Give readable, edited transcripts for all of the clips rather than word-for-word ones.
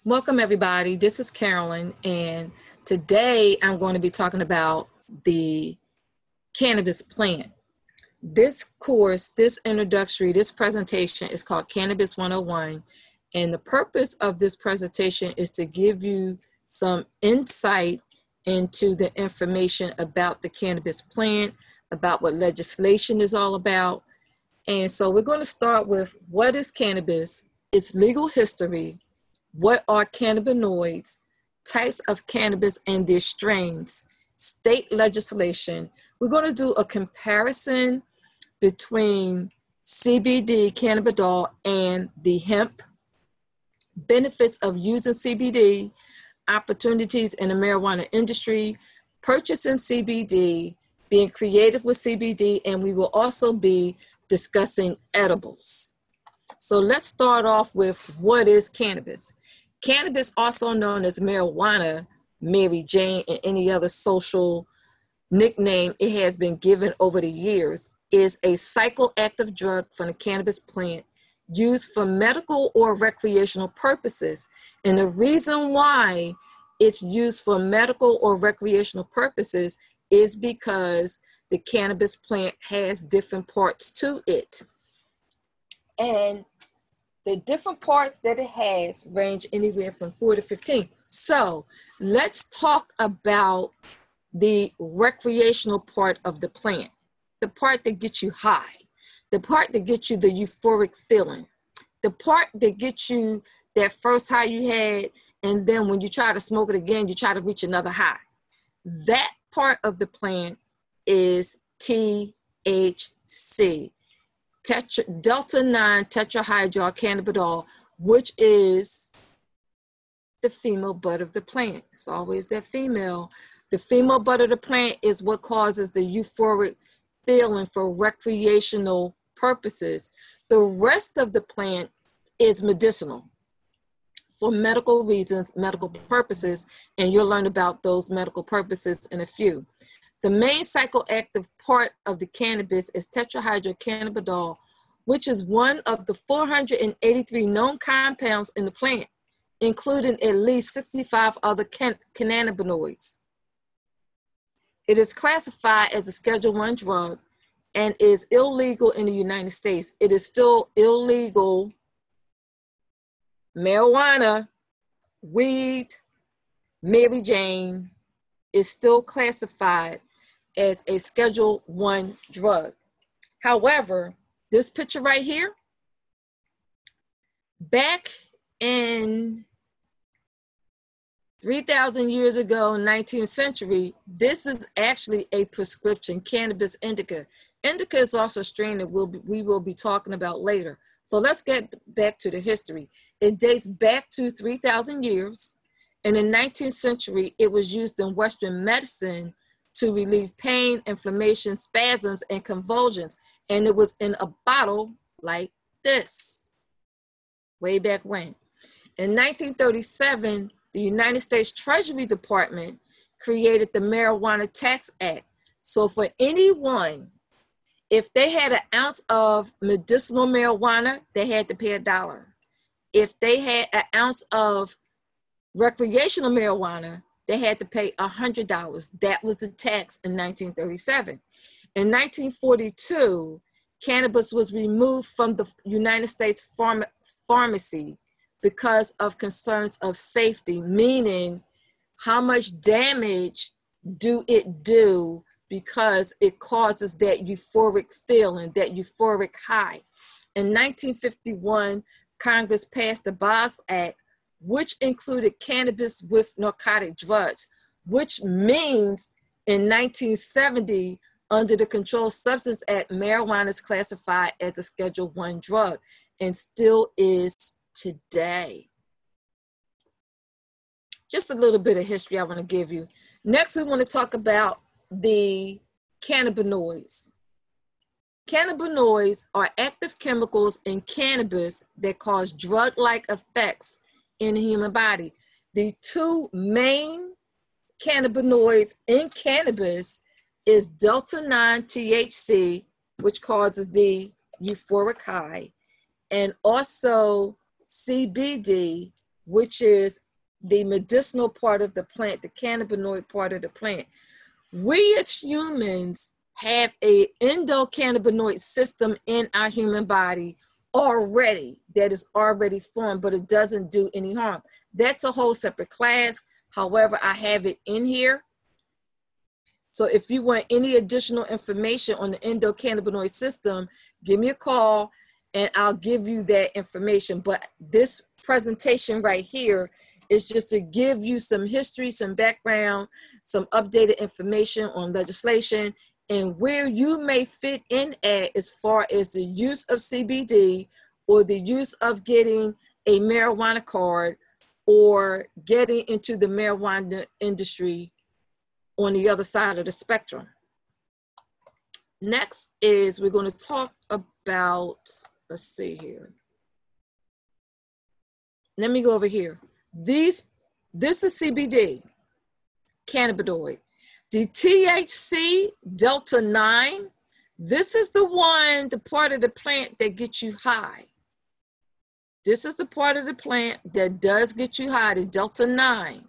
Welcome, everybody. This is Carolyn, and today I'm going to be talking about the cannabis plant. This course, this introductory, this presentation is called Cannabis 101, and the purpose of this presentation is to give you some insight into the information about the cannabis plant, about what legislation is all about. And so we're going to start with what is cannabis, its legal history, what are cannabinoids, types of cannabis and their strains, state legislation. We're going to do a comparison between CBD, cannabidiol, and the hemp, benefits of using CBD, opportunities in the marijuana industry, purchasing CBD, being creative with CBD, and we will also be discussing edibles. So let's start off with what is cannabis. Cannabis, also known as marijuana, Mary Jane, and any other social nickname it has been given over the years, is a psychoactive drug from the cannabis plant used for medical or recreational purposes. And the reason why it's used for medical or recreational purposes is because the cannabis plant has different parts to it. And the different parts that it has range anywhere from 4 to 15. So let's talk about the recreational part of the plant, the part that gets you high, the part that gets you the euphoric feeling, the part that gets you that first high you had, and then when you try to smoke it again, you try to reach another high. That part of the plant is THC. Delta-9 tetrahydrocannabinol, which is the female bud of the plant. It's always that female. The female bud of the plant is what causes the euphoric feeling for recreational purposes. The rest of the plant is medicinal for medical reasons, medical purposes, and you'll learn about those medical purposes in a few. The main psychoactive part of the cannabis is tetrahydrocannabinol, which is one of the 483 known compounds in the plant, including at least 65 other cannabinoids. It is classified as a Schedule I drug and is illegal in the United States. It is still illegal. Marijuana, weed, Mary Jane is still classified as a Schedule I drug. However, this picture right here, back in 3,000 years ago, 19th century, this is actually a prescription, cannabis indica. Indica is also a strain that we will be talking about later. So let's get back to the history. It dates back to 3,000 years. And in the 19th century, it was used in Western medicine to relieve pain, inflammation, spasms, and convulsions. And it was in a bottle like this, way back when. In 1937, the United States Treasury Department created the Marijuana Tax Act. So for anyone, if they had an ounce of medicinal marijuana, they had to pay $1. If they had an ounce of recreational marijuana, they had to pay $100. That was the tax in 1937. In 1942, cannabis was removed from the United States pharmacy because of concerns of safety, meaning how much damage do it do because it causes that euphoric feeling, that euphoric high. In 1951, Congress passed the Boggs Act, which included cannabis with narcotic drugs, which means in 1970, under the Controlled Substance Act, marijuana is classified as a Schedule I drug and still is today. Just a little bit of history I want to give you. Next, we want to talk about the cannabinoids. Cannabinoids are active chemicals in cannabis that cause drug-like effects in the human body. The two main cannabinoids in cannabis is delta-9 THC, which causes the euphoric high, and also CBD, which is the medicinal part of the plant, the cannabinoid part of the plant. We as humans have a endocannabinoid system in our human body already, that is already formed, but it doesn't do any harm. That's a whole separate class. However, I have it in here. So if you want any additional information on the endocannabinoid system, give me a call and I'll give you that information. But this presentation right here is just to give you some history, some background, some updated information on legislation and where you may fit in at as far as the use of CBD or the use of getting a marijuana card or getting into the marijuana industry on the other side of the spectrum. Next is we're going to talk about, let's see here. Let me go over here. This is CBD, cannabinoid. The THC, Delta 9, this is the one, the part of the plant that gets you high. This is the part of the plant that does get you high, the Delta 9.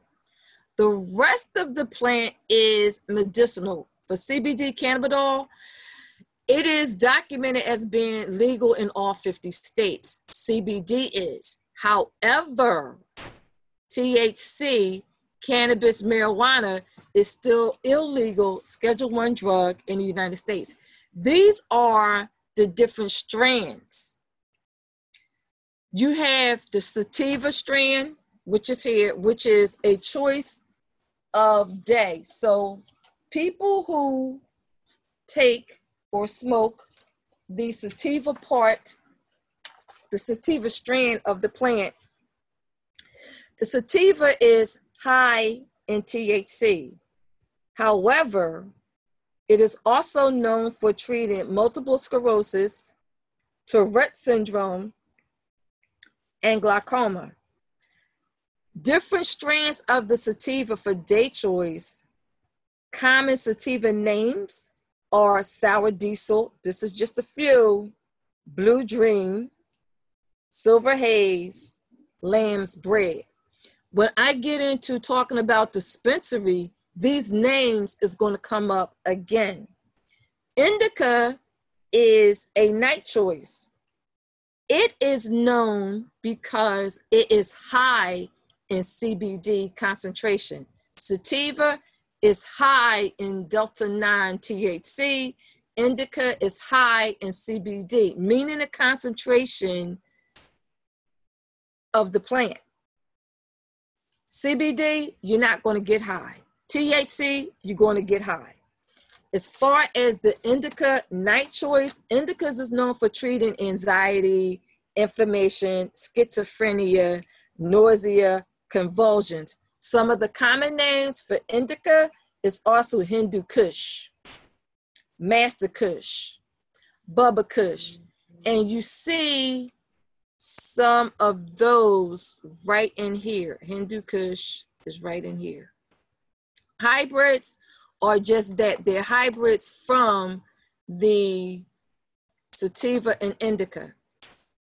The rest of the plant is medicinal. For CBD cannabidiol, it is documented as being legal in all 50 states. CBD is. However, THC, cannabis marijuana, is still illegal, Schedule I drug in the United States. These are the different strands. You have the sativa strand, which is here, which is a choice of day. So people who take or smoke the sativa part, the sativa strand of the plant, the sativa is high in THC. However, it is also known for treating multiple sclerosis, Tourette syndrome, and glaucoma. Different strands of the sativa for day choice. Common sativa names are sour diesel, this is just a few, blue dream, silver haze, lamb's bread. When I get into talking about dispensary, these names is going to come up again. Indica is a night choice. It is known because it is high in CBD concentration. Sativa is high in Delta 9 THC. Indica is high in CBD, meaning the concentration of the plant. CBD, you're not going to get high. THC, you're going to get high. As far as the indica night choice, indicas is known for treating anxiety, inflammation, schizophrenia, nausea, convulsions. Some of the common names for indica is also Hindu Kush, Master Kush, Bubba Kush. And you see some of those right in here. Hindu Kush is right in here. Hybrids are just that. They're hybrids from the sativa and indica.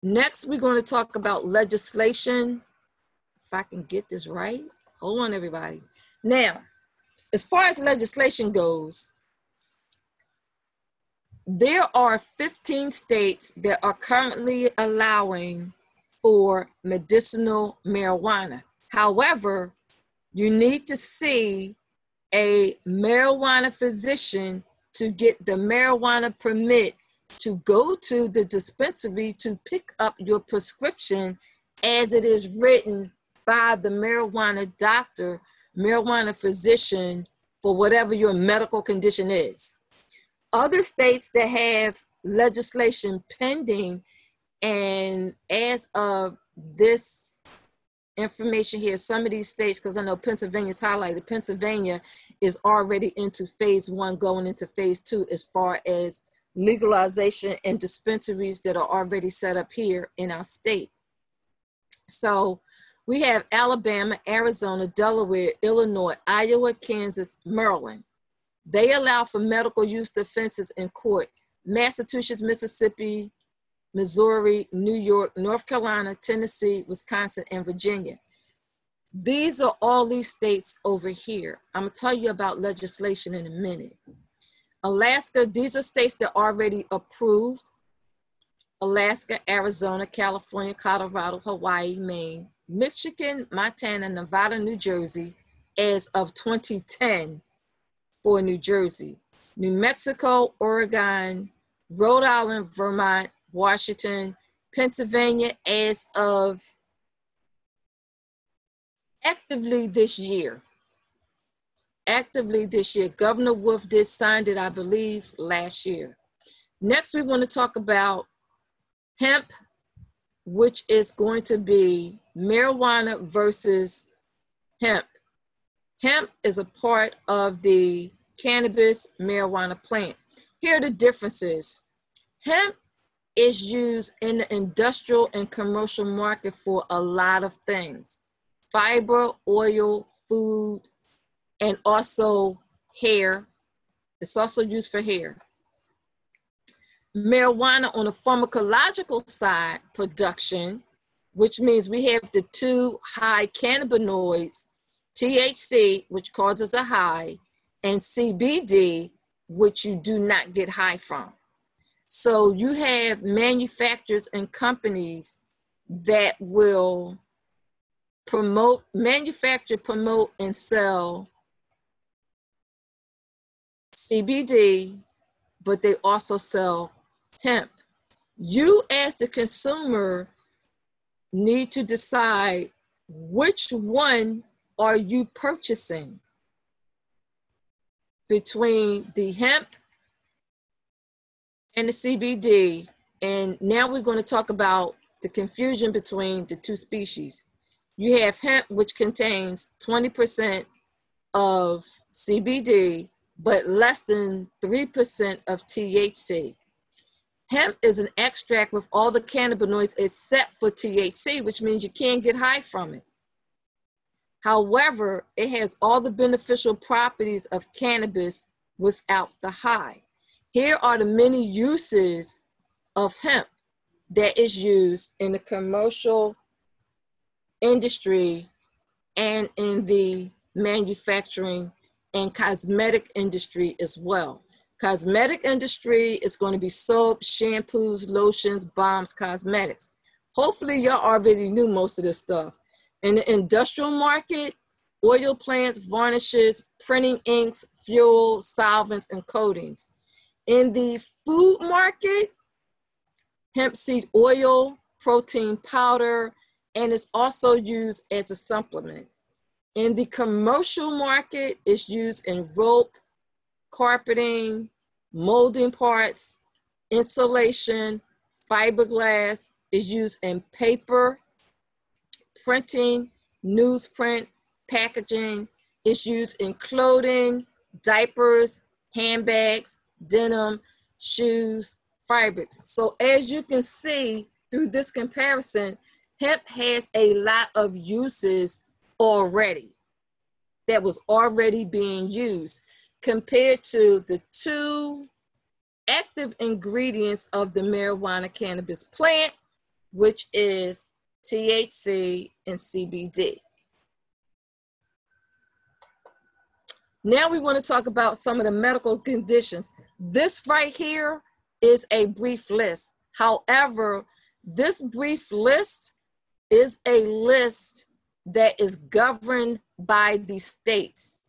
Next, we're going to talk about legislation. If I can get this right. Hold on, everybody. Now, as far as legislation goes, there are 15 states that are currently allowing for medicinal marijuana. However, you need to see a marijuana physician to get the marijuana permit to go to the dispensary to pick up your prescription as it is written by the marijuana doctor, marijuana physician, for whatever your medical condition is. Other states that have legislation pending, and as of this information here, some of these states, because I know Pennsylvania's highlighted, Pennsylvania is already into phase 1, going into phase 2 as far as legalization and dispensaries that are already set up here in our state. So we have Alabama, Arizona, Delaware, Illinois, Iowa, Kansas, Maryland. They allow for medical use defenses in court. Massachusetts, Mississippi, Missouri, New York, North Carolina, Tennessee, Wisconsin, and Virginia. These are all these states over here. I'm going to tell you about legislation in a minute. Alaska, these are states that are already approved. Alaska, Arizona, California, Colorado, Hawaii, Maine, Michigan, Montana, Nevada, New Jersey, as of 2010 for New Jersey. New Mexico, Oregon, Rhode Island, Vermont, Washington, Pennsylvania, as of actively this year. Governor Wolf did sign it, I believe, last year. Next, we want to talk about hemp, which is going to be marijuana versus hemp. Hemp is a part of the cannabis marijuana plant. Here are the differences. Hemp is used in the industrial and commercial market for a lot of things. Fiber, oil, food, and also hair. It's also used for hair. Marijuana on the pharmacological side, production, which means we have the two high cannabinoids, THC, which causes a high, and CBD, which you do not get high from. So you have manufacturers and companies that will manufacture, promote, and sell CBD, but they also sell hemp. You as the consumer need to decide which one are you purchasing between the hemp and the CBD. And now we're going to talk about the confusion between the two species. You have hemp, which contains 20% of CBD, but less than 3% of THC. Hemp is an extract with all the cannabinoids except for THC, which means you can't get high from it. However, it has all the beneficial properties of cannabis without the high. Here are the many uses of hemp that is used in the commercial industry and in the manufacturing and cosmetic industry as well. Cosmetic industry is going to be soap, shampoos, lotions, balms, cosmetics. Hopefully y'all already knew most of this stuff. In the industrial market, oil plants, varnishes, printing inks, fuel, solvents, and coatings. In the food market, hemp seed oil, protein powder, and it's also used as a supplement. In the commercial market, it's used in rope, carpeting, molding parts, insulation, fiberglass. Is used in paper, printing, newsprint, packaging. It's used in clothing, diapers, handbags, denim, shoes, fabrics. So as you can see through this comparison, hemp has a lot of uses already that was already being used compared to the two active ingredients of the marijuana cannabis plant, which is THC and CBD. Now we want to talk about some of the medical conditions. This right here is a brief list. However, this brief list is a list that is governed by the states.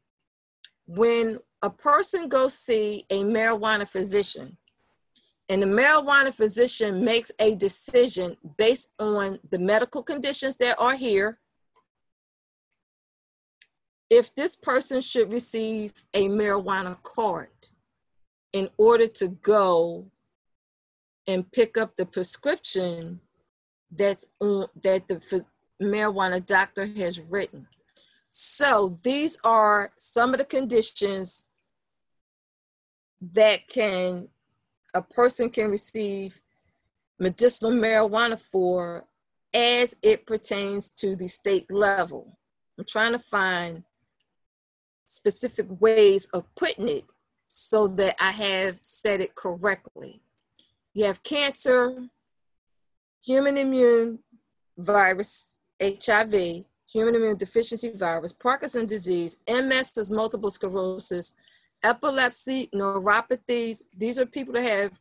When a person goes see a marijuana physician, and the marijuana physician makes a decision based on the medical conditions that are here, if this person should receive a marijuana card in order to go and pick up the prescription that the marijuana doctor has written. So these are some of the conditions that a person can receive medicinal marijuana for as it pertains to the state level. I'm trying to find specific ways of putting it so that I have said it correctly. You have cancer, human immune virus, HIV, human immune deficiency virus, Parkinson's disease, MS is multiple sclerosis, epilepsy, neuropathies. These are people that have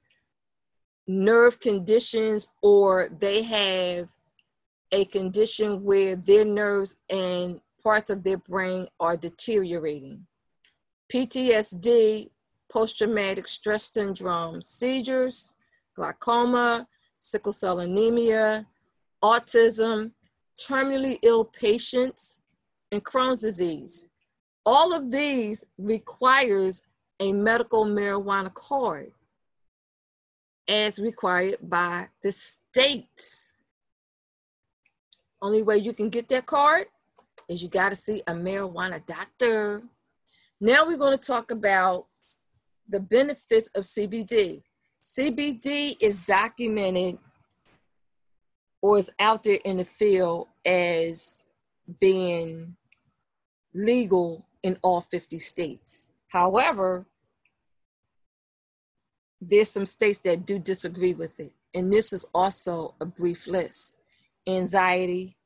nerve conditions, or they have a condition where their nerves and parts of their brain are deteriorating. PTSD, post-traumatic stress syndrome, seizures, glaucoma, sickle cell anemia, autism, terminally ill patients, and Crohn's disease. All of these requires a medical marijuana card as required by the states. Only way you can get that card is you got to see a marijuana doctor. Now we're going to talk about the benefits of CBD. CBD is documented or is out there in the field as being legal in all 50 states. However, there's some states that do disagree with it. And this is also a brief list. Anxiety,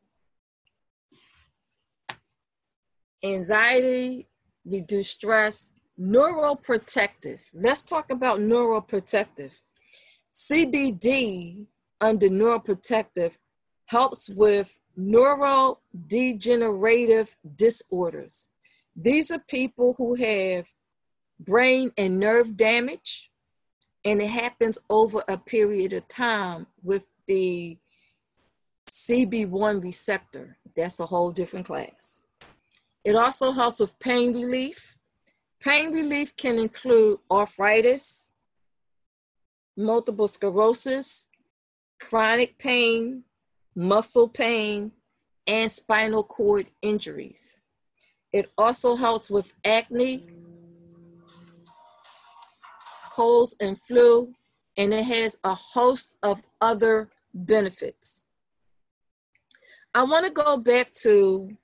reduce stress, neuroprotective. Let's talk about neuroprotective. CBD under neuroprotective helps with neurodegenerative disorders. These are people who have brain and nerve damage, and it happens over a period of time with the CB1 receptor. That's a whole different class. It also helps with pain relief. Pain relief can include arthritis, multiple sclerosis, chronic pain, muscle pain, and spinal cord injuries. It also helps with acne, colds and flu, and it has a host of other benefits. I want to go back to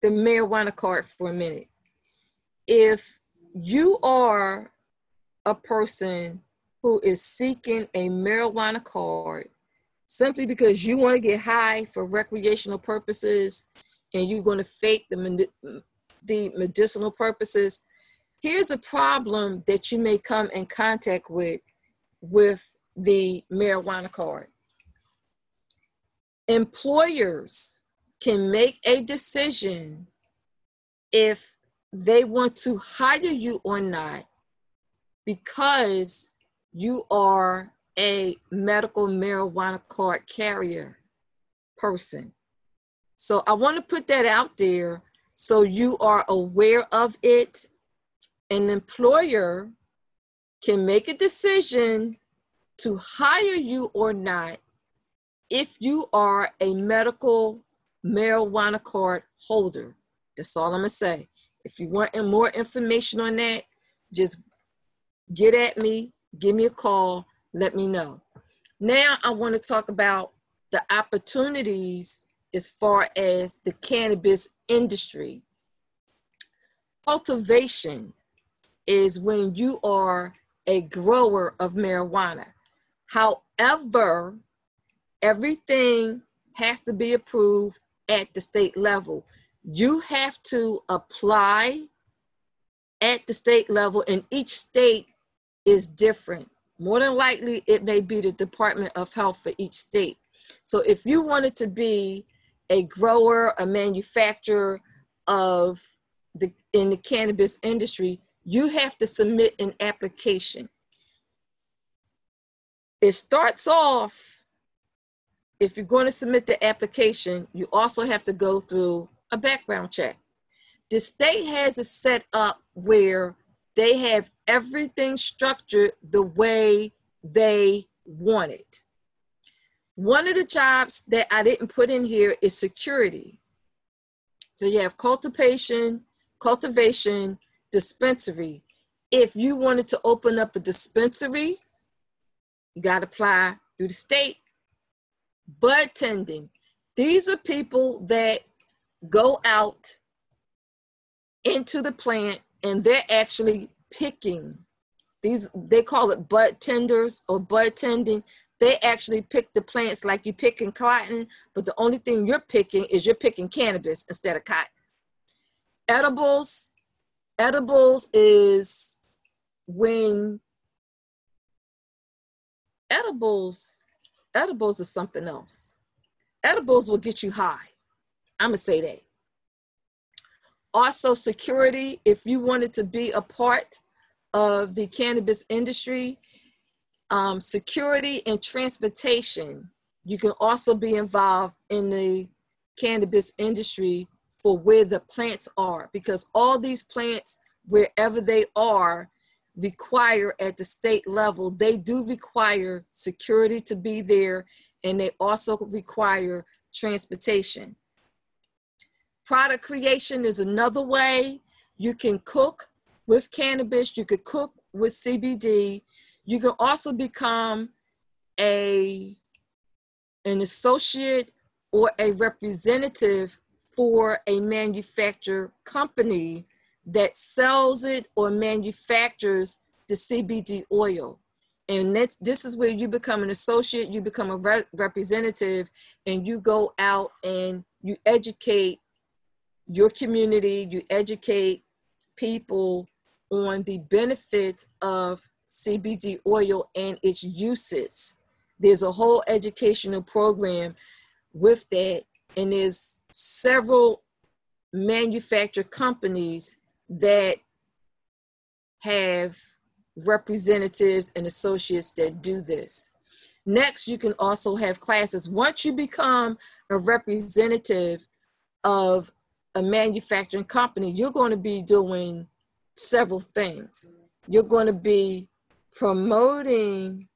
the marijuana card for a minute. If you are a person who is seeking a marijuana card simply because you want to get high for recreational purposes and you're going to fake the medicinal purposes, here's a problem that you may come in contact with the marijuana card. Employers can make a decision if they want to hire you or not because you are a medical marijuana card carrier person. So I want to put that out there so you are aware of it. An employer can make a decision to hire you or not if you are a medical marijuana card holder. That's all I'm gonna say. If you want more information on that, just get at me, give me a call, let me know. Now I want to talk about the opportunities as far as the cannabis industry. Cultivation is when you are a grower of marijuana. However, everything has to be approved at the state level. You have to apply at the state level, and each state is different. More than likely, it may be the Department of Health for each state. So if you wanted to be a grower, a manufacturer in the cannabis industry, you have to submit an application. It starts off, if you're going to submit the application, you also have to go through a background check. The state has it set up where they have everything structured the way they want it. One of the jobs that I didn't put in here is security. So you have cultivation, dispensary. If you wanted to open up a dispensary, you got to apply through the state. Bud tending. These are people that go out into the plant and they're actually picking these. They call it bud tenders or bud tending. They actually pick the plants like you picking cotton, but the only thing you're picking is you're picking cannabis instead of cotton. Edibles is when edibles is something else. Edibles will get you high. I'm gonna say that. Also, security, if you wanted to be a part of the cannabis industry, security and transportation, you can also be involved in the cannabis industry for where the plants are, because all these plants, wherever they are, require at the state level, they do require security to be there, and they also require transportation. Product creation is another way. You can cook with cannabis, you could cook with CBD. You can also become an associate or a representative for a manufacturer company that sells it or manufactures the CBD oil. And this is where you become an associate, you become a representative, and you go out and you educate your community, you educate people on the benefits of CBD oil and its uses. There's a whole educational program with that, and there's several manufacturer companies that have representatives and associates that do this. Next, you can also have classes. Once you become a representative of a manufacturing company, you're going to be doing several things. You're going to be promoting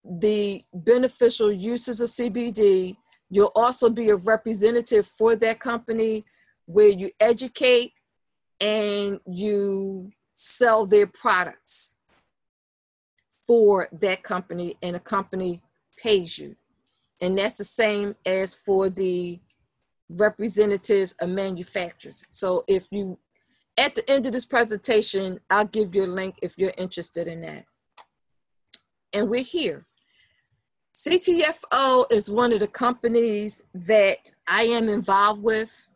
the beneficial uses of CBD. You'll also be a representative for that company where you educate and you sell their products for that company, and a company pays you. And that's the same as for the representatives of manufacturers. So if you, at the end of this presentation, I'll give you a link if you're interested in that. And we're here. CTFO is one of the companies that I am involved with,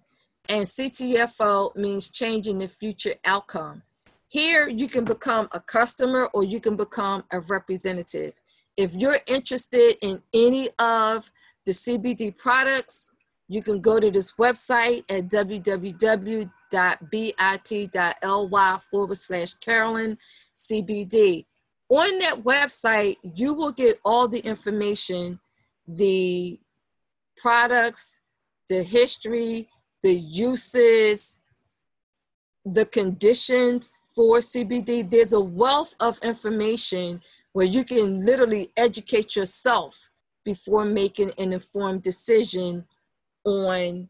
and CTFO means changing the future outcome. Here, you can become a customer or you can become a representative. If you're interested in any of the CBD products, you can go to this website at www.bit.ly/Carolyn CBD. On that website, you will get all the information, the products, the history, the uses, the conditions for CBD. There's a wealth of information where you can literally educate yourself before making an informed decision on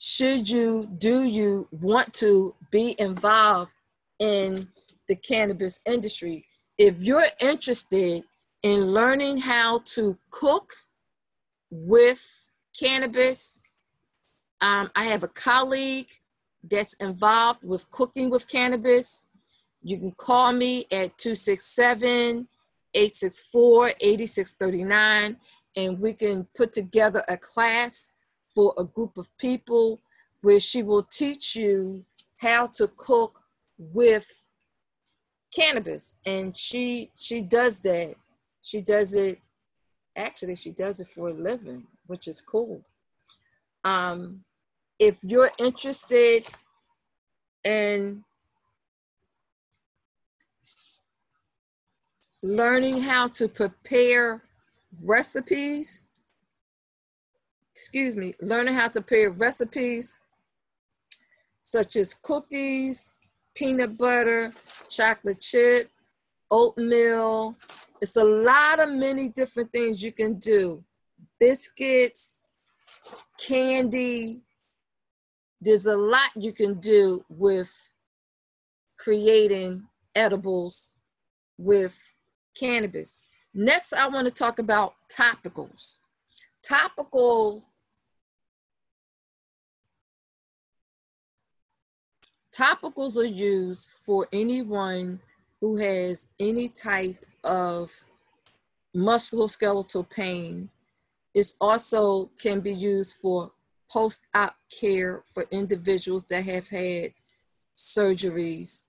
do you want to be involved in the cannabis industry. If you're interested in learning how to cook with cannabis, I have a colleague that's involved with cooking with cannabis. You can call me at 267-864-8639, and we can put together a class for a group of people where she will teach you how to cook with cannabis. And she does that. She does it for a living, which is cool. If you're interested in learning how to prepare recipes, such as cookies, peanut butter, chocolate chip, oatmeal. It's a lot of many different things you can do. Biscuits, candy. There's a lot you can do with creating edibles with cannabis. Next, I want to talk about topicals. Topicals are used for anyone who has any type of musculoskeletal pain. It also can be used for post-op care for individuals that have had surgeries.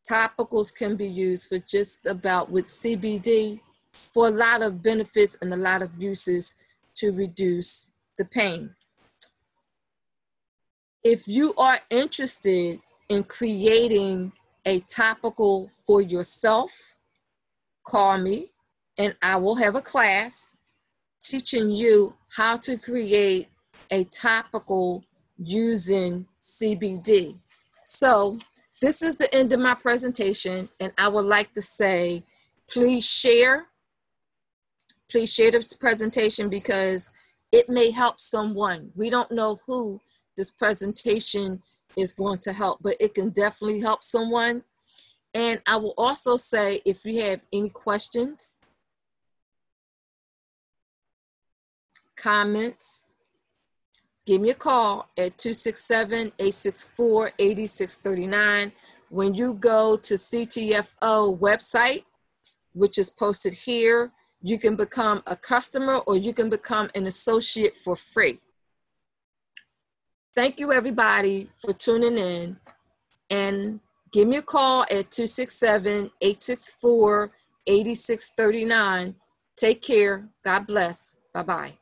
Topicals can be used for just about with CBD for a lot of benefits and a lot of uses to reduce the pain. If you are interested in creating a topical for yourself, call me and I will have a class teaching you how to create a topical using CBD. So this is the end of my presentation, and I would like to say, please share this presentation because it may help someone. We don't know who this presentation is going to help, but it can definitely help someone. And I will also say, if you have any questions, comments, give me a call at 267-864-8639. When you go to CTFO website, which is posted here, you can become a customer or you can become an associate for free. Thank you everybody for tuning in, and give me a call at 267-864-8639. Take care. God bless. Bye-bye.